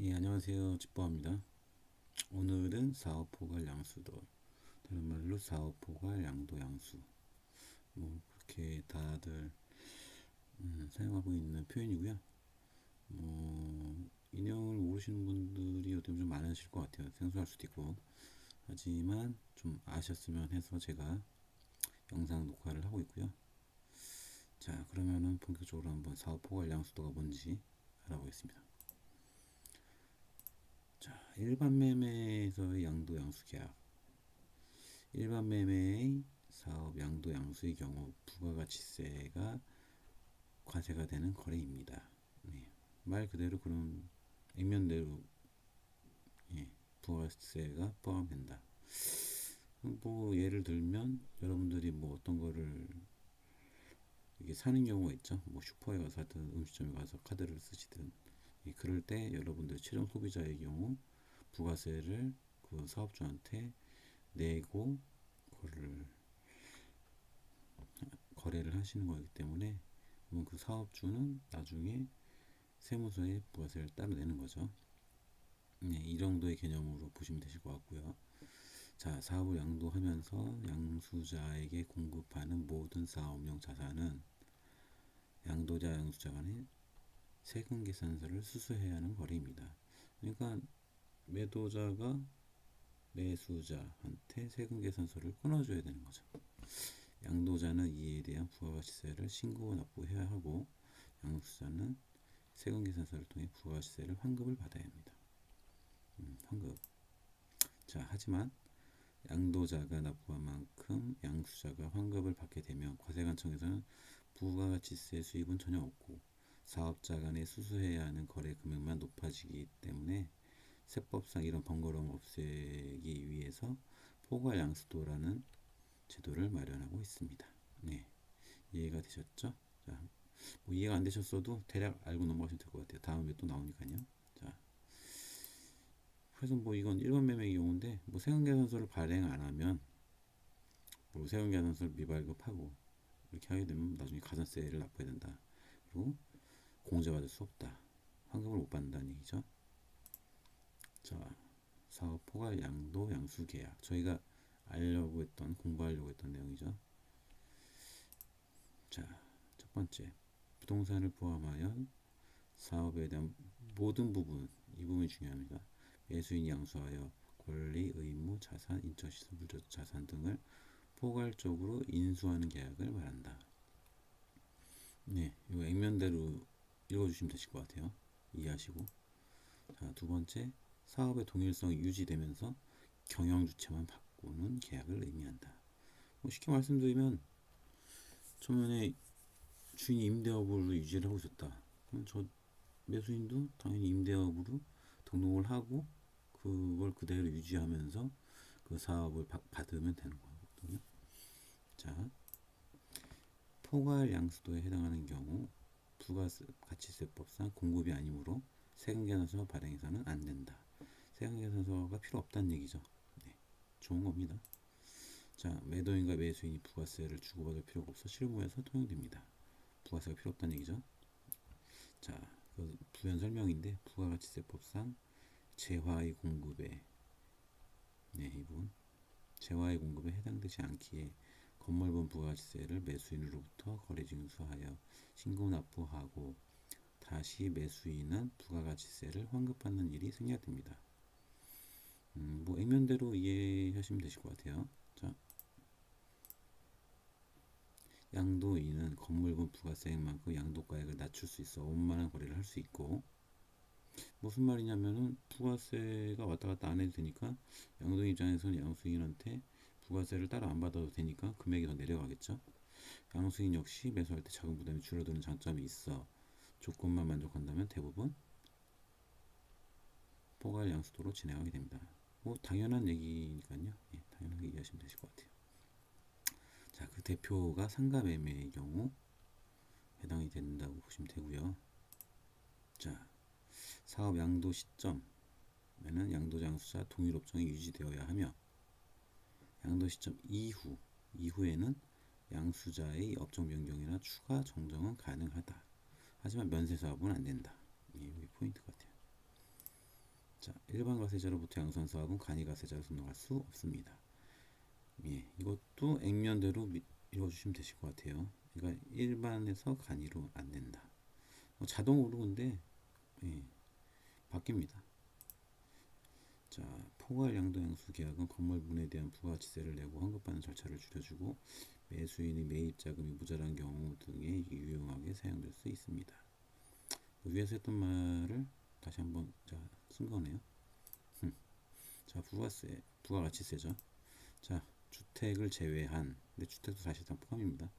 예, 안녕하세요. 집보합니다. 오늘은 사업포괄 양수도, 다른 말로 사업포괄 양도 양수. 그렇게 다들 사용하고 있는 표현이고요. 이 내용을 모르시는 분들이 어떻게 좀 많으실 것 같아요. 생소할 수도 있고. 하지만 좀 아셨으면 해서 제가 영상 녹화를 하고 있고요. 자, 그러면은 본격적으로 한번 사업포괄 양수도가 뭔지 알아보겠습니다. 자, 일반 매매에서의 양도 양수 계약. 일반 매매의 사업 양도 양수의 경우 부가가치세가 과세가 되는 거래입니다. 네. 말 그대로 그런 액면대로 예, 부가세가 포함된다. 뭐 예를 들면 여러분들이 뭐 어떤 거를 이게 사는 경우가 있죠. 뭐 슈퍼에 가서 하든 음식점에 가서 카드를 쓰시든 그럴 때 여러분들 최종 소비자의 경우 부가세를 그 사업주한테 내고 그거를 거래를 하시는 거기 때문에 그 사업주는 나중에 세무서에 부가세를 따로 내는 거죠. 네, 이 정도의 개념으로 보시면 되실 것 같고요. 자, 사업을 양도하면서 양수자에게 공급하는 모든 사업용 자산은 양도자, 양수자 간의 세금 계산서를 수수해야 하는 거래입니다. 그러니까 매도자가 매수자한테 세금 계산서를 끊어줘야 되는 거죠. 양도자는 이에 대한 부가가치세를 신고 납부해야 하고 양수자는 세금 계산서를 통해 부가세를 환급을 받아야 합니다. 환급. 자, 하지만 양도자가 납부한 만큼 양수자가 환급을 받게 되면 과세관청에서는 부가가치세 수입은 전혀 없고 사업자 간에 수수해야 하는 거래 금액만 높아지기 때문에 세법상 이런 번거로움 없애기 위해서 포괄 양수도라는 제도를 마련하고 있습니다. 네, 이해가 되셨죠? 자, 뭐 이해가 안 되셨어도 대략 알고 넘어가시면 될 것 같아요. 다음에 또 나오니까요. 자, 그래서 뭐 이건 일반 매매의 경우인데 뭐 세금계산서를 발행 안 하면 뭐 세금계산서를 미발급하고 이렇게 하게 되면 나중에 가산세를 납부해야 된다. 그리고 공제받을 수 없다. 환급을 못 받는다는 얘기죠. 자, 사업 포괄 양도 양수 계약. 저희가 알려고 했던 공부하려고 했던 내용이죠. 자, 첫 번째 부동산을 포함하여 사업에 대한 모든 부분, 이 부분이 중요합니다. 매수인이 양수하여 권리, 의무, 자산, 인적시설, 물적 자산 등을 포괄적으로 인수하는 계약을 말한다. 네, 이거 액면대로 읽어주시면 되실 것 같아요. 이해하시고. 자, 두 번째, 사업의 동일성이 유지되면서 경영 주체만 바꾸는 계약을 의미한다. 뭐 쉽게 말씀드리면 처음에 주인이 임대업으로 유지를 하고 있었다. 그럼 저 매수인도 당연히 임대업으로 등록을 하고 그걸 그대로 유지하면서 그 사업을 받으면 되는 거거든요. 자, 포괄 양수도에 해당하는 경우 부가가치세법상 공급이 아니므로 세금계산서 발행해서는 안 된다. 세금계산서가 필요 없다는 얘기죠. 네, 좋은 겁니다. 자, 매도인과 매수인이 부가세를 주고받을 필요가 없어 실무에서 통용됩니다. 부가세가 필요 없다는 얘기죠. 자, 그 부연 설명인데 부가가치세법상 재화의 공급에 네, 이 부분 재화의 공급에 해당되지 않기에 건물분 부가가치세를 매수인으로부터 거래징수하여 신고 납부하고 다시 매수인은 부가가치세를 환급받는 일이 생략됩니다. 뭐 액면대로 이해하시면 되실 것 같아요. 자, 양도인은 건물분 부가세액만큼 양도가액을 낮출 수 있어 원만한 거래를 할 수 있고 무슨 말이냐면은 부가세가 왔다 갔다 안 해도 되니까 양도인 입장에서는 양수인한테 부가세를 따로 안 받아도 되니까 금액이 더 내려가겠죠. 양수인 역시 매수할 때 자금 부담이 줄어드는 장점이 있어 조건만 만족한다면 대부분 포괄 양수도로 진행하게 됩니다. 뭐 당연한 얘기니까요. 예, 당연하게 이해하시면 되실 것 같아요. 자, 그 대표가 상가매매의 경우 해당이 된다고 보시면 되고요. 자, 사업 양도 시점에는 양도장수자 동일 업종이 유지되어야 하며 양도 시점 이후에는 양수자의 업종 변경이나 추가 정정은 가능하다. 하지만 면세 사업은 안 된다. 예, 여기 포인트 같아요. 일반 과세자로부터 양수한 사업은 간이 과세자로 등록할 수 없습니다. 예, 이것도 액면대로 읽어주시면 되실 것 같아요. 그러니까 일반에서 간이로 안 된다. 자동으로 근데 예, 바뀝니다. 자, 포괄 양도 양수 계약은 건물분에 대한 부가가치세를 내고 환급받는 절차를 줄여주고 매수인의 매입 자금이 모자란 경우 등에 유용하게 사용될 수 있습니다. 위에서 했던 말을 다시 한번 쓴 거네요. 자, 부가세, 부가가치세죠. 자, 주택을 제외한, 근데 주택도 사실상 포함입니다.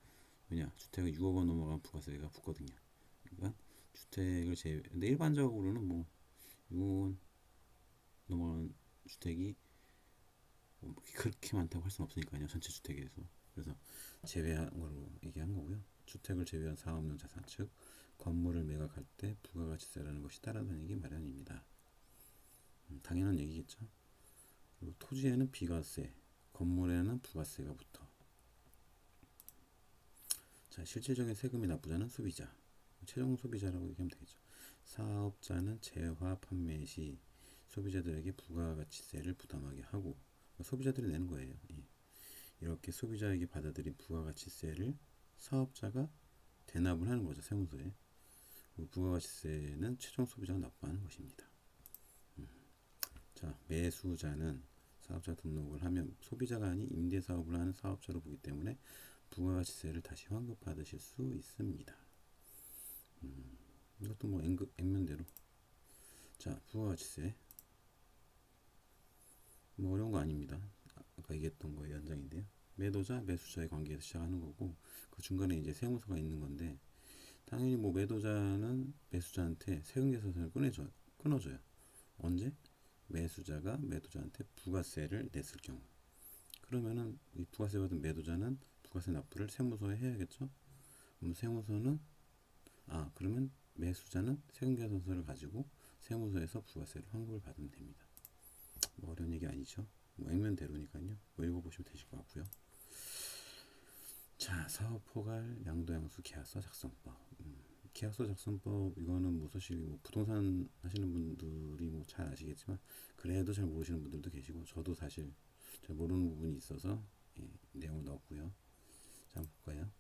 왜냐, 주택은 6억 원 넘어간 부가세가 붙거든요. 그러니까 주택을 제외, 근데 일반적으로는 뭐 6억 원 넘어가는 주택이 뭐 그렇게 많다고 할 수는 없으니까요. 전체 주택에서. 그래서 제외한 걸로 얘기한 거고요. 주택을 제외한 사업용 자산, 즉 건물을 매각할 때 부가가치세라는 것이 따라다니기 마련입니다. 당연한 얘기겠죠. 그리고 토지에는 비과세, 건물에는 부가세가 붙어. 자, 실질적인 세금이 납부자는 소비자, 최종 소비자라고 얘기하면 되겠죠. 사업자는 재화 판매 시 소비자들에게 부가가치세를 부담하게 하고 소비자들이 내는 거예요. 예. 이렇게 소비자에게 받아들인 부가가치세를 사업자가 대납을 하는 거죠. 세무서에. 부가가치세는 최종 소비자가 납부하는 것입니다. 자, 매수자는 사업자 등록을 하면 소비자가 아닌 임대사업을 하는 사업자로 보기 때문에 부가가치세를 다시 환급받으실 수 있습니다. 이것도 뭐 액면대로. 자, 부가가치세 뭐 어려운 거 아닙니다. 아까 얘기했던 거의 연장인데요. 매도자, 매수자의 관계에서 시작하는 거고 그 중간에 이제 세무서가 있는 건데 당연히 뭐 매도자는 매수자한테 세금 계산서를 끊어줘요. 언제? 매수자가 매도자한테 부가세를 냈을 경우. 그러면은 이 부가세 받은 매도자는 부가세 납부를 세무서에 해야겠죠. 그럼 세무서는 그러면 매수자는 세금 계산서를 가지고 세무서에서 부가세를 환급을 받으면 됩니다. 뭐 어려운 얘기 아니죠. 뭐 액면대로니까요. 뭐 읽어보시면 되실 것 같고요. 자, 사업포괄 양도양수 계약서 작성법. 계약서 작성법 이거는 뭐 사실 뭐 부동산 하시는 분들이 뭐 잘 아시겠지만 그래도 잘 모르시는 분들도 계시고 저도 사실 잘 모르는 부분이 있어서 내용을 넣었고요. 자, 한번 볼까요?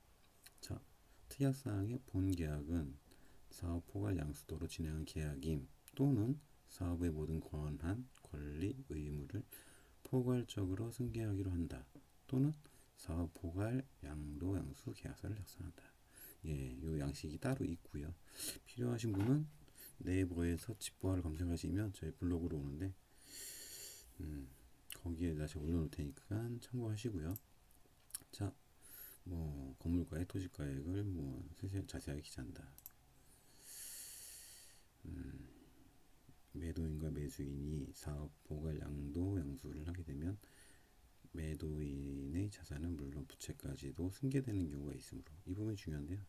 자, 특약사항의 본 계약은 사업 포괄 양수도로 진행한 계약임 또는 사업의 모든 권한, 권리, 의무를 포괄적으로 승계하기로 한다. 또는 사업 포괄 양도 양수 계약서를 작성한다. 예, 요 양식이 따로 있고요. 필요하신 분은 네이버에서 집보화를 검색하시면 저희 블로그로 오는데 거기에 다시 올려놓을 테니까 참고하시고요. 자, 뭐 건물가액, 토지가액을 뭐 자세하게 기재한다. 매도인과 매수인이 사업 포괄 양도 양수를 하게 되면 매도인의 자산은 물론 부채까지도 승계되는 경우가 있으므로 이 부분이 중요한데요.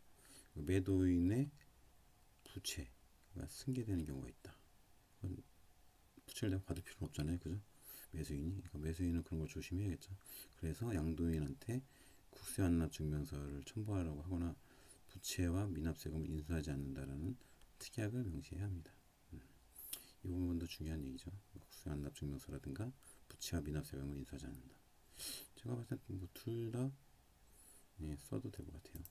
매도인의 부채가 승계되는 경우가 있다. 부채를 내가 받을 필요는 없잖아요, 그죠? 매수인이. 그러니까 매수인은 그런 걸 조심해야겠죠. 그래서 양도인한테 국세환납 증명서를 첨부하라고 하거나 부채와 미납세금을 인수하지 않는다라는 특약을 명시해야 합니다. 이 부분도 중요한 얘기죠. 국세환납 증명서라든가 부채와 미납세금을 인수하지 않는다. 제가 봤을 때 뭐 둘 다 써도 될 것 같아요.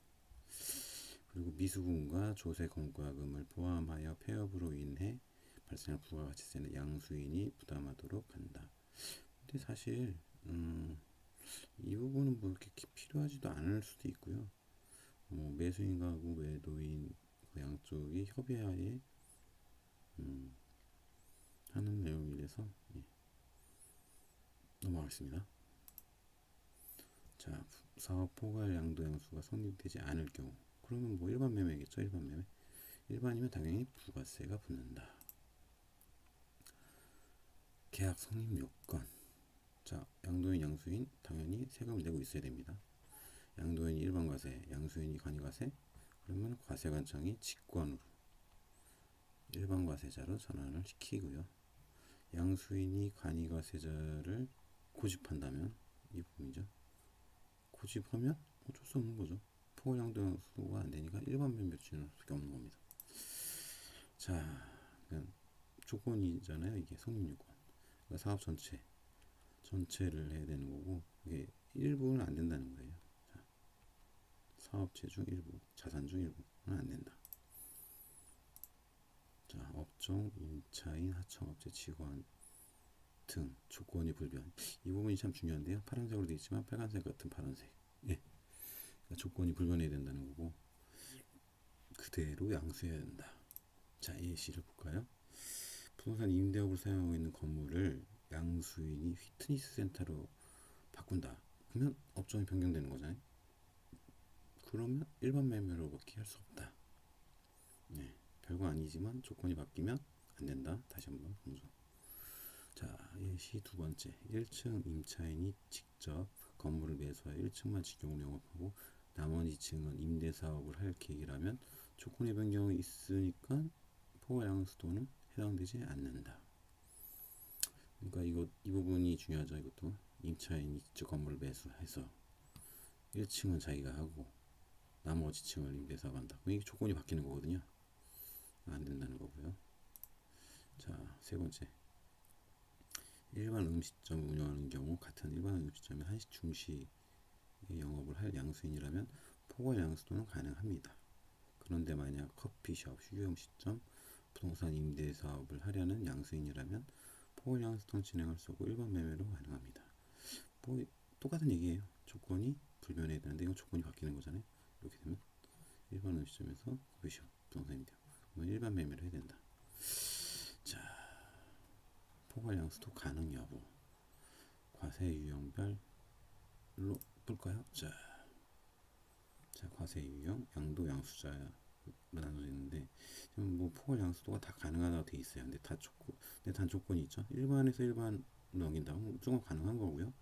그리고 미수금과 조세 공과금을 포함하여 폐업으로 인해 발생한 부가가치세는 양수인이 부담하도록 한다. 근데 사실 이 부분은 뭐 이렇게 필요하지도 않을 수도 있고요. 뭐 매수인하고 매도인 그 양쪽이 협의하에 하는 내용이라서 넘어가겠습니다. 자, 사업 포괄 양도 양수가 성립되지 않을 경우 그러면 뭐 일반 매매겠죠. 일반 매매. 일반이면 당연히 부가세가 붙는다. 계약 성립 요건. 자, 양도인 양수인 당연히 세금을 내고 있어야 됩니다. 양도인이 일반 과세, 양수인이 간이 과세. 그러면 과세관청이 직권으로 일반 과세자로 전환을 시키고요. 양수인이 간이 과세자를 고집한다면 이 부분이죠. 고집하면 어쩔 수 없는 거죠. 포괄 양도 양수가 안 되니까 일반 매매로 진행할 수밖에 없는 겁니다. 자, 조건이잖아요. 이게 성립요건. 그러니까 사업 전체를 해야 되는 거고, 이게 일부는 안 된다는 거예요. 자, 사업체 중 일부, 자산 중 일부는 안 된다. 자, 업종, 임차인, 하청업체, 직원 등 조건이 불변. 이 부분이 참 중요한데요. 파란색으로 되어 있지만 빨간색 같은 파란색. 예. 그러니까 조건이 불변해야 된다는 거고, 그대로 양수해야 된다. 자, 예시를 볼까요? 부동산 임대업을 사용하고 있는 건물을 양수인이 휘트니스 센터로 바꾼다. 그러면 업종이 변경되는 거잖아요. 그러면 일반 매매로밖에 할 수 없다. 네, 별거 아니지만 조건이 바뀌면 안 된다. 다시 한번 검수. 자, 예시 두 번째. 1층 임차인이 직접 건물을 매수하여 1층만 직용으로 영업하고 나머지 층은 임대 사업을 할 계획이라면 조건의 변경이 있으니까 포괄 양수도는 해당되지 않는다. 그러니까 이 부분이 중요하죠. 이것도 임차인이 직접 건물을 매수해서 1층은 자기가 하고 나머지 층을 임대 사업한다. 이게 조건이 바뀌는 거거든요. 안 된다는 거고요. 자, 세 번째. 일반 음식점 운영하는 경우 같은 일반 음식점이 한식 중식 영업을 할 양수인이라면 포괄 양수도는 가능합니다. 그런데 만약 커피숍, 휴게음식점, 부동산 임대 사업을 하려는 양수인이라면 포괄 양수도는 진행할 수 없고 일반 매매로 가능합니다. 뭐 똑같은 얘기예요. 조건이 불변해야 되는데 이건 조건이 바뀌는 거잖아요. 이렇게 되면 일반 음식점에서 커피숍, 부동산 임대, 일반 매매를 해야 된다. 자, 포괄 양수도 가능 여부. 과세 유형별로 볼까요? 자, 과세 유형, 양도 양수자로 나눠져 있는데 지금 뭐 포괄 양수도가 다 가능하다고 돼 있어요. 근데 단 조건이 있죠. 일반에서 일반 넘긴다. 무조건 가능한 거고요.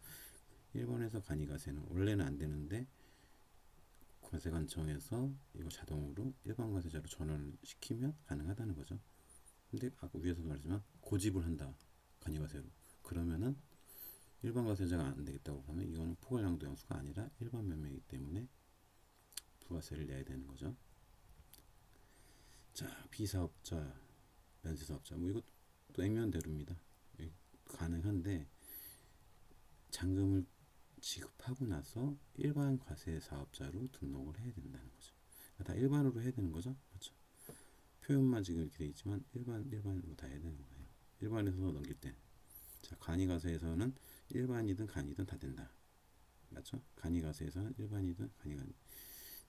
일반에서 간이가세는 원래는 안 되는데 과세관청에서 이거 자동으로 일반 과세자로 전환을 시키면 가능하다는 거죠. 근데 아까 위에서도 말했지만 고집을 한다. 간이가세로. 그러면은 일반 과세자가 안 되겠다고 하면 이거는 포괄 양도 양수가 아니라 일반 매매이기 때문에 부가세를 내야 되는 거죠. 자, 비사업자, 면세사업자, 뭐 이것도 액면대로입니다. 가능한데 잔금을 지급하고 나서 일반 과세 사업자로 등록을 해야 된다는 거죠. 다 일반으로 해야 되는 거죠, 그렇죠? 표현만 지금 이렇게 돼 있지만 일반으로 다 해야 되는 거예요. 일반에서 넘길 때, 자, 간이가세에서는 일반이든 간이든 다 된다, 맞죠? 간이가세에서는 일반이든 간이든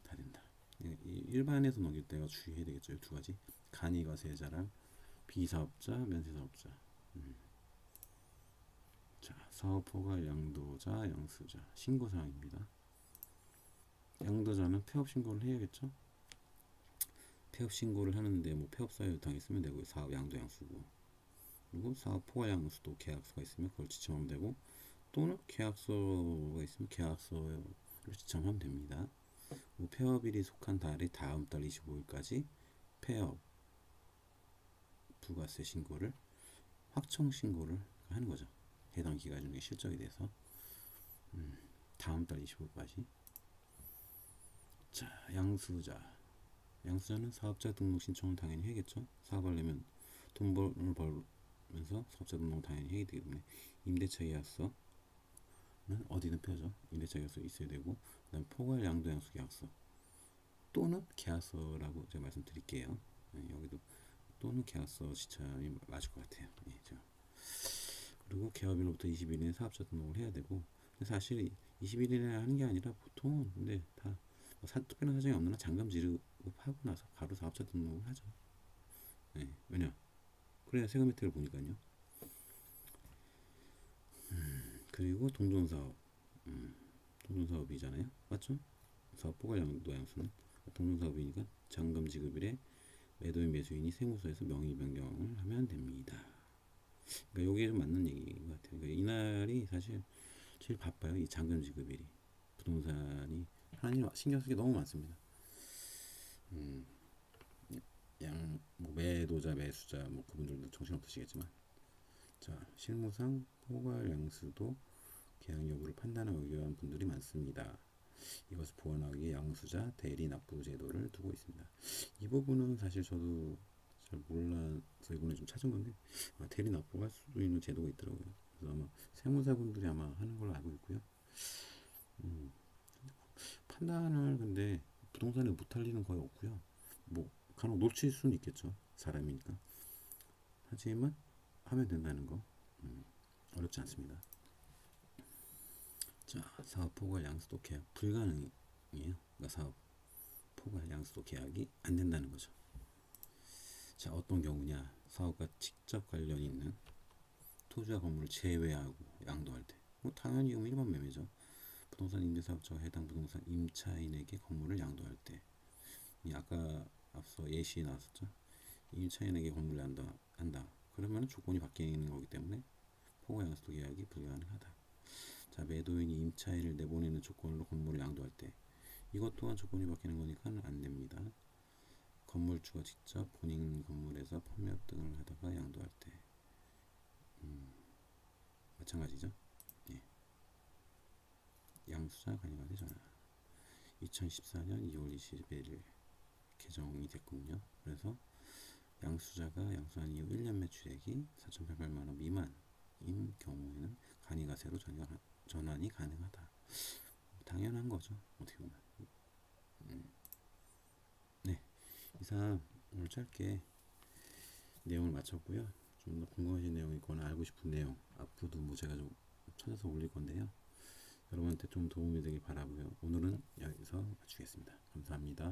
다 된다. 일반에서 넘길 때가 주의해야 되겠죠. 이 두 가지. 간이가세자랑 비사업자, 면세사업자. 자, 사업포괄 양도자, 양수자 신고사항입니다. 양도자는 폐업 신고를 해야겠죠. 폐업 신고를 하는데 뭐 폐업 사유 요청했으면 되고 사업 양도 양수고, 그리고 사업 포괄 양수도 계약서가 있으면 그걸 지참하면 되고, 또는 계약서가 있으면 계약서를 지참하면 됩니다. 폐업일이 속한 달의 다음 달 25일까지 폐업 부가세 신고를 확정 신고를 하는 거죠. 해당 기간 중에 실적이 돼서 다음 달 25일까지. 자, 양수자는 사업자 등록 신청을 당연히 해야겠죠. 사업하려면 돈을 벌면서 사업자 등록을 당연히 해야 되기 때문에 임대차 계약서는 어디든 펴죠. 임대차 계약서 있어야 되고, 그다음 포괄 양도 양수 계약서 또는 계약서라고 제가 말씀드릴게요. 여기도 또는 계약서 지참이 맞을 것 같아요. 그리고 개업일로부터 20일 이내 사업자 등록을 해야 되고, 근데 사실 20일 이내 하는 게 아니라 보통 근데 다 특별한 사정이 없는 한 잔금 지급하고 나서 바로 사업자 등록을 하죠. 왜냐? 그래야 세금 혜택을 보니까요. 그리고 동종사업, 동종사업이잖아요, 맞죠? 사업 포괄 양도 양수는 동종사업이니까 잔금 지급일에 매도인 매수인이 세무서에서 명의 변경을 하면 됩니다. 그러니까 여기에 좀 맞는 얘기인 것 같아요. 그러니까 이날이 사실 제일 바빠요. 이 잔금 지급일이. 부동산이 하나님 신경 쓰기 너무 많습니다. 뭐 매도자, 매수자, 뭐 그분들도 정신 없으시겠지만, 자, 실무상 포괄 양수도 계약 여부를 판단하기 위한 분들이 많습니다. 이것을 보완하기 위해 양수자 대리 납부 제도를 두고 있습니다. 이 부분은 사실 저도 잘 몰라서 이번에 좀 찾은 건데 대리 납부할 수 있는 제도가 있더라고요. 그래서 아마 세무사분들이 아마 하는 걸로 알고 있고요. 판단을 근데 부동산에 못할 일은 거의 없고요. 뭐 간혹 놓칠 수는 있겠죠. 사람이니까. 하지만 하면 된다는 거 어렵지 않습니다. 자, 사업 포괄 양수도 계약 불가능이에요. 그러니까 사업 포괄 양수도 계약이 안 된다는 거죠. 자, 어떤 경우냐? 사업과 직접 관련 있는 토지와 건물을 제외하고 양도할 때. 뭐 당연히 이건 일반 매매죠. 부동산 임대사업자가 해당 부동산 임차인에게 건물을 양도할 때. 아까 앞서 예시에 나왔었죠. 임차인에게 건물을 한다. 그러면 조건이 바뀌는 거기 때문에 포괄 양수도 계약이 불가능하다. 자, 매도인이 임차인을 내보내는 조건으로 건물을 양도할 때 이것 또한 조건이 바뀌는 거니까 안 됩니다. 건물주가 직접 본인 건물에서 판매 등을 하다가 양도할 때 마찬가지죠. 예. 양수자 관리관리 전환 2014년 2월 21일 개정이 됐군요. 그래서 양수자가 양수한 이후 1년 매출액이 4,800만원 미만인 경우에는 간이가세로 전환이 가능하다. 당연한 거죠. 어떻게 보면. 네, 이상 오늘 짧게 내용을 마쳤고요. 좀 더 궁금하신 내용이 있거나 알고 싶은 내용 앞으로도 뭐 제가 좀 찾아서 올릴 건데요. 여러분한테 좀 도움이 되길 바라고요. 오늘은 여기서 마치겠습니다. 감사합니다.